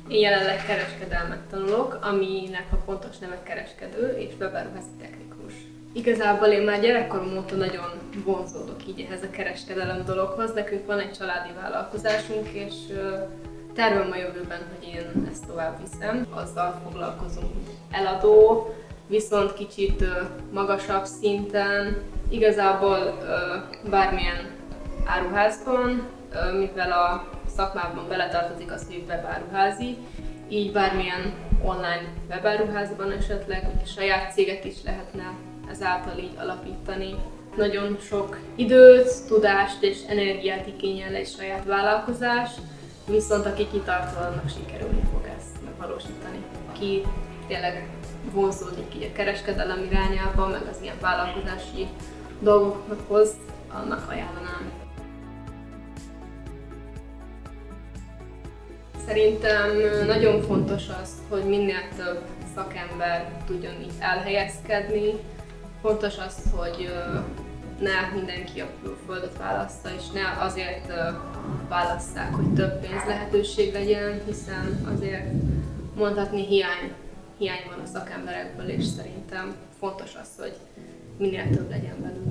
Én jelenleg kereskedelmet tanulok, aminek a pontos neve kereskedő és webáruházi technikus. Igazából én már gyerekkorom óta nagyon vonzódok így ehhez a kereskedelem dologhoz. Nekünk van egy családi vállalkozásunk, és tervem a jövőben, hogy én ezt tovább viszem. Azzal foglalkozunk, eladó, viszont kicsit magasabb szinten. Igazából bármilyen áruházban, mivel a szakmában beletartozik az, hogy webáruházi, így bármilyen online webáruházban esetleg, vagy saját céget is lehetne ezáltal így alapítani. Nagyon sok időt, tudást és energiát igényel egy saját vállalkozás, viszont aki kitart, annak sikerülni fog ezt megvalósítani. Aki tényleg vonzódik így a kereskedelem irányába, meg az ilyen vállalkozási dolgokhoz, annak ajánlanám. Szerintem nagyon fontos az, hogy minél több szakember tudjon így elhelyezkedni. Fontos az, hogy ne mindenki a külföldöt válassza, és ne azért válasszák, hogy több pénz lehetőség legyen, hiszen azért mondhatni hiány van a szakemberekből, és szerintem fontos az, hogy minél több legyen belőle.